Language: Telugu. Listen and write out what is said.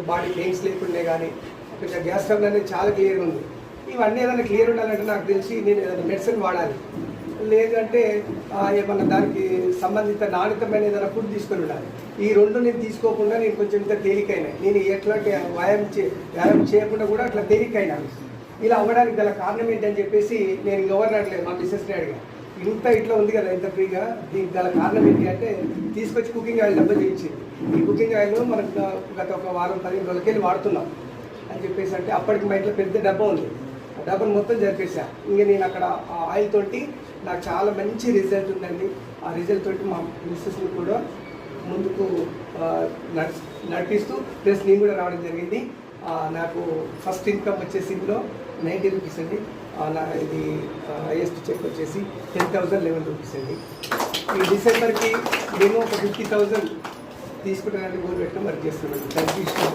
బాడీ పెయిన్స్ లేకుండా కానీ కొంచెం గ్యాస్ ట్రబుల్ అనేది చాలా క్లియర్గా ఉంది. ఇవన్నీ ఏదైనా క్లియర్ ఉండాలంటే నాకు తెలిసి నేను ఏదైనా మెడిసిన్ వాడాలి, లేదంటే ఏమన్నా దానికి సంబంధిత నాణ్యతమైన ఏదైనా ఫుడ్ తీసుకొని ఉండాలి. ఈ రెండు నేను తీసుకోకుండా నేను కొంచెం ఇంత తేలికైనాయి. నేను ఎట్లాంటి వ్యాయామం చేయకుండా కూడా అట్లా తేలికైనాను. ఇలా అవ్వడానికి గల కారణం ఏంటని చెప్పేసి నేను ఎవరిని అడగలేదు, మా మిస్సెస్ని అడిగా. ఇంత ఇట్లా ఉంది కదా ఇంత ఫ్రీగా, దీనికి గల కారణం ఏంటి అంటే తీసుకొచ్చి కుకింగ్ ఆయిల్ డబ్బా చేయించింది. ఈ కుకింగ్ ఆయిల్ మనకు గత ఒక వారం 15 రోజులకెళ్ళి వాడుతున్నాం అని చెప్పేసి అంటే అప్పటికి మా ఇంట్లో పెద్ద డబ్బా ఉంది. ఆ డబ్బాను మొత్తం జరిపేసా. ఇంకా నేను అక్కడ ఆ ఆయిల్ తోటి నాకు చాలా మంచి రిజల్ట్ ఉందండి. ఆ రిజల్ట్ తోటి మా మిస్సెస్ని కూడా ముందుకు నడిపిస్తూ ప్లస్ నేను కూడా రావడం జరిగింది. నాకు ఫస్ట్ ఇన్కమ్ వచ్చేసి ఇందులో 90 రూపీస్ అండి. ఇది హైయెస్ట్ చెక్ వచ్చేసి 10,011 రూపీస్ అండి. ఈ డిసెంబర్కి నేను ఒక 50,000 తీసుకుంటానంటే గోల్ పెట్టుకుని వర్క్ చేస్తున్నాను. Thank you.